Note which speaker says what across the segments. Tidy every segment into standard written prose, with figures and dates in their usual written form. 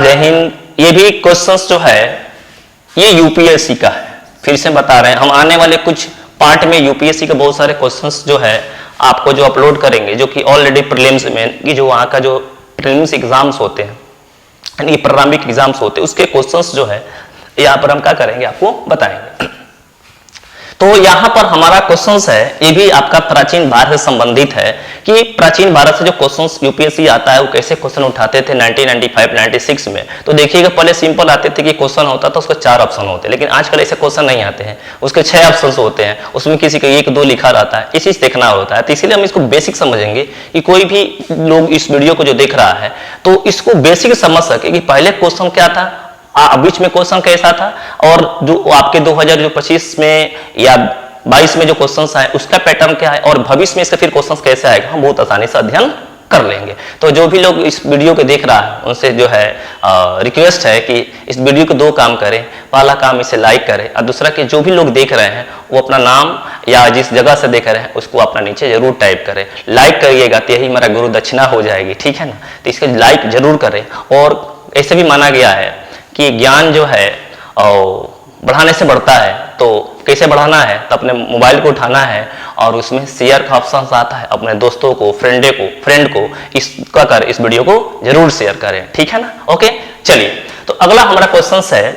Speaker 1: जय हिंद। ये भी क्वेश्चंस जो है ये यूपीएससी का है, फिर से बता रहे हैं हम। आने वाले कुछ पार्ट में यूपीएससी के बहुत सारे क्वेश्चंस जो है आपको जो अपलोड करेंगे, जो कि ऑलरेडी प्रीलिम्स में कि जो वहाँ का जो प्रीलिम्स एग्जाम्स होते हैं यानी प्रारंभिक एग्जाम्स होते हैं उसके क्वेश्चंस जो है यहाँ पर हम क्या करेंगे आपको बताएंगे। तो यहाँ पर हमारा क्वेश्चंस है, ये भी आपका प्राचीन भारत से संबंधित है कि प्राचीन भारत से जो क्वेश्चंस यूपीएससी आता है वो कैसे क्वेश्चन उठाते थे 1995-96 में। तो देखिएगा पहले सिंपल आते थे कि क्वेश्चन होता था उसके 4 ऑप्शन होते, लेकिन आजकल ऐसे क्वेश्चन नहीं आते हैं, उसके 6 ऑप्शन होते हैं, उसमें किसी का 1-2 लिखा रहता है, ये चीज देखना होता है। तो इसीलिए हम इसको बेसिक समझेंगे कि कोई भी लोग इस वीडियो को जो देख रहा है तो इसको बेसिक समझ सके कि पहले क्वेश्चन क्या था, बीच में क्वेश्चन कैसा था, और जो आपके 2025 में या 22 में जो क्वेश्चंस आए उसका पैटर्न क्या है, और भविष्य में इसका फिर क्वेश्चंस कैसे आएगा हम बहुत आसानी से अध्ययन कर लेंगे। तो जो भी लोग इस वीडियो को देख रहा है उनसे जो है रिक्वेस्ट है कि इस वीडियो को 2 काम करें। पहला काम इसे लाइक करें, और दूसरा कि जो भी लोग देख रहे हैं वो अपना नाम या जिस जगह से देख रहे हैं उसको अपना नीचे जरूर टाइप करें। लाइक करिएगा तो यही हमारा गुरु दक्षिणा हो जाएगी, ठीक है ना। तो इसके लाइक जरूर करें। और ऐसे भी माना गया है कि ज्ञान जो है बढ़ाने से बढ़ता है, तो कैसे बढ़ाना है, तो अपने मोबाइल को उठाना है और उसमें शेयर का ऑप्शन आता है, अपने दोस्तों को फ्रेंड को इस वीडियो को जरूर शेयर करें, ठीक है ना। ओके चलिए, तो अगला हमारा क्वेश्चन है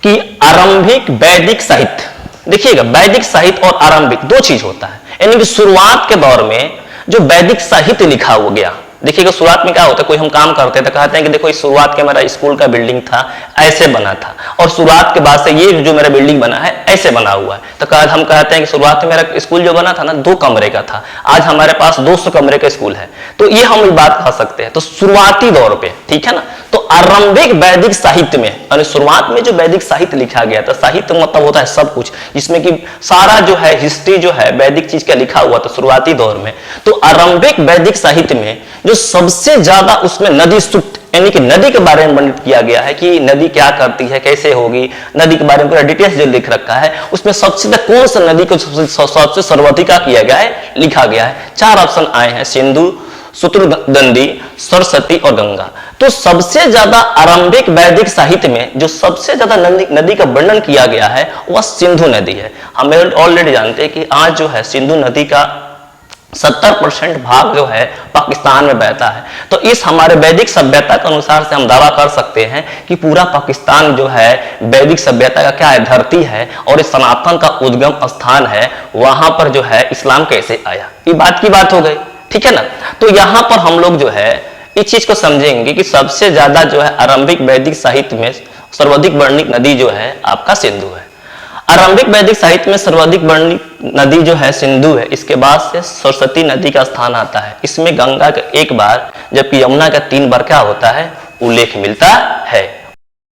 Speaker 1: कि आरंभिक वैदिक साहित्य। देखिएगा वैदिक साहित्य और आरंभिक 2 चीज होता है, यानी कि शुरुआत के दौर में जो वैदिक साहित्य लिखा हो गया। देखिएगा शुरुआत में क्या होता है, कोई हम काम करते हैं तो कहते हैं कि देखो इस शुरुआत के मेरा स्कूल का बिल्डिंग था ऐसे बना था, और शुरुआत के बाद से ये जो मेरा बिल्डिंग बना है ऐसे बना हुआ है। तो हम कहते हैं कि शुरुआत में मेरा स्कूल जो बना था ना 2 कमरे का था, आज हमारे पास 200 कमरे का स्कूल है। तो ये हम बात कह सकते हैं। तो शुरुआती दौर पे, ठीक है ना। तो आरंभिक वैदिक साहित्य में यानी शुरुआत में जो वैदिक साहित्य लिखा गया था, साहित्य मतलब होता है सब कुछ जिसमें कि सारा जो है हिस्ट्री जो है वैदिक चीज का लिखा हुआ था शुरुआती दौर में। तो आरंभिक वैदिक साहित्य में जो सबसे ज्यादा उसमें नदी सूक्त यानी कि नदी के बारे में वर्णित किया गया है कि नदी क्या करती है, कैसे होगी, नदी के बारे में पूरा डिटेल्स जो लिख रखा है, उसमें सबसे ज्यादा कौन सा नदी को सबसे सर्वाधिका किया गया है, लिखा गया है। 4 ऑप्शन आए हैं, सिंधु, शुतुरदंडी, सरस्वती और गंगा। तो सबसे ज्यादा आरंभिक वैदिक साहित्य में जो सबसे ज्यादा नदी का वर्णन किया गया है वह सिंधु नदी है। हम ऑलरेडी जानते हैं कि आज जो है सिंधु नदी का 70% भाग जो है पाकिस्तान में बहता है। तो इस हमारे वैदिक सभ्यता के अनुसार से हम दावा कर सकते हैं कि पूरा पाकिस्तान जो है वैदिक सभ्यता का क्या है, धरती है, और इस सनातन का उद्गम स्थान है। वहां पर जो है इस्लाम कैसे आया, ये बात की बात हो गई, ठीक है ना। तो यहाँ पर हम लोग जो है इस चीज को समझेंगे कि सबसे ज्यादा जो है आरंभिक वैदिक साहित्य में सर्वाधिक वर्णित नदी जो है आपका सिंधु है। आरंभिक वैदिक साहित्य में सर्वाधिक वर्णित नदी जो है सिंधु है। इसके बाद से सरस्वती नदी का स्थान आता है। इसमें गंगा का 1 बार जबकि यमुना का 3 बार क्या होता है उल्लेख मिलता है।